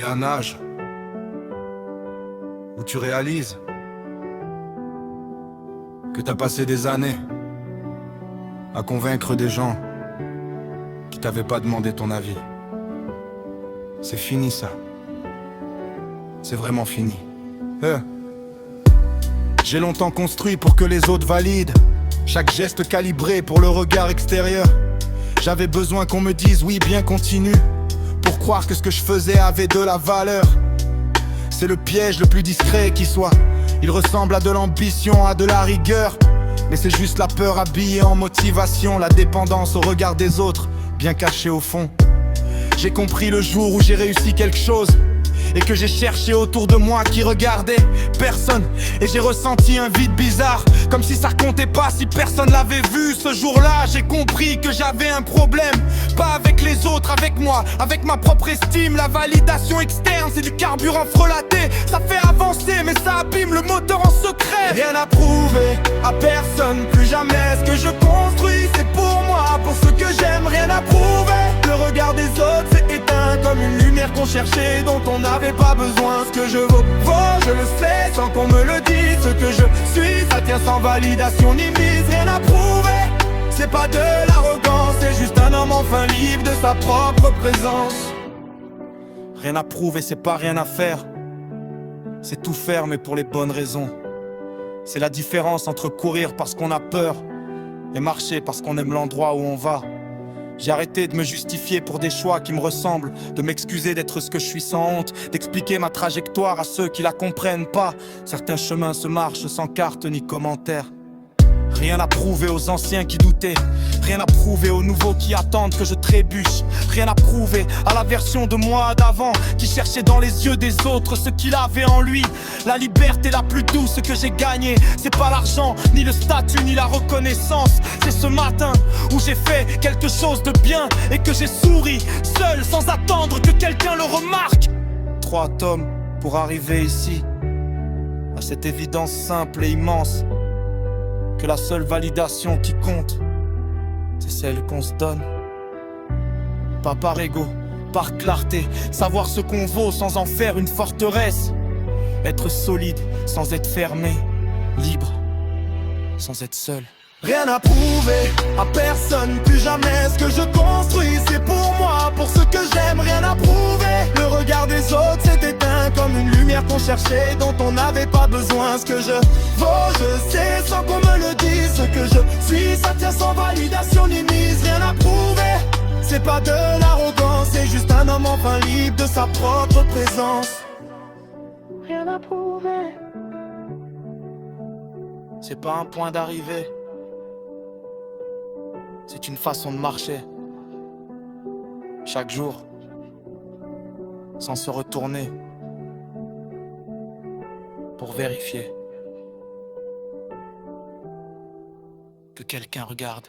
y a un âge où tu réalises que t'as passé des années à convaincre des gens qui t'avaient pas demandé ton avis. C'est fini ça. C'est vraiment fini. J'ai longtemps construit pour que les autres valident. Chaque geste calibré pour le regard extérieur. J'avais besoin qu'on me dise oui, bien continue, pour croire que ce que je faisais avait de la valeur. C'est le piège le plus discret qui soit. Il ressemble à de l'ambition, à de la rigueur. Mais c'est juste la peur habillée en motivation. La dépendance au regard des autres, bien cachée au fond. J'ai compris le jour où j'ai réussi quelque chose et que j'ai cherché autour de moi qui regardait personne. Et j'ai ressenti un vide bizarre, comme si ça comptait pas si personne l'avait vu. Ce jour-là, j'ai compris que j'avais un problème. Pas avec les autres, avec moi, avec ma propre estime. La validation externe, c'est du carburant frelaté. Ça fait avancer, mais ça abîme le moteur en secret. Rien à prouver à personne, plus jamais ce que je construis. C'est pour moi, pour ce que j'aime, rien à prouver. Le regard des autres s'est éteint comme une lumière qu'on cherchait, dont on n'avait pas besoin. Ce que je vaux, je le sais sans qu'on me le dise. Ce que je suis, ça tient sans validation ni mise. Rien à prouver, c'est pas de l'arrogance, c'est juste un homme enfin libre de sa propre présence. Rien à prouver, c'est pas rien à faire. C'est tout faire mais pour les bonnes raisons. C'est la différence entre courir parce qu'on a peur et marcher parce qu'on aime l'endroit où on va. J'ai arrêté de me justifier pour des choix qui me ressemblent, de m'excuser d'être ce que je suis sans honte, d'expliquer ma trajectoire à ceux qui la comprennent pas. Certains chemins se marchent sans carte ni commentaire. Rien à prouver aux anciens qui doutaient, rien à prouver aux nouveaux qui attendent que je trébuche. Rien à prouver à la version de moi d'avant qui cherchait dans les yeux des autres ce qu'il avait en lui. La liberté la plus douce que j'ai gagnée, c'est pas l'argent, ni le statut, ni la reconnaissance. C'est ce matin où j'ai fait quelque chose de bien et que j'ai souri, seul, sans attendre que quelqu'un le remarque. 3 tomes pour arriver ici, à cette évidence simple et immense, que la seule validation qui compte, c'est celle qu'on se donne. Pas par ego, par clarté, savoir ce qu'on vaut sans en faire une forteresse. Être solide sans être fermé, libre sans être seul. Rien à prouver à personne, plus jamais ce que je construis. C'est pour moi, pour ce que j'aime, rien à prouver. Le regard des autres s'est éteint comme une lumière qu'on cherchait, dont on n'avait pas besoin. Ce que je vaux, je sais sans qu'on me le dise. Ce que je suis, ça tient sans validation ni mise. Rien à prouver, c'est pas de l'arrogance, c'est juste un homme enfin libre de sa propre présence. Rien à prouver, c'est pas un point d'arrivée, c'est une façon de marcher. Chaque jour, sans se retourner, pour vérifier que quelqu'un regarde.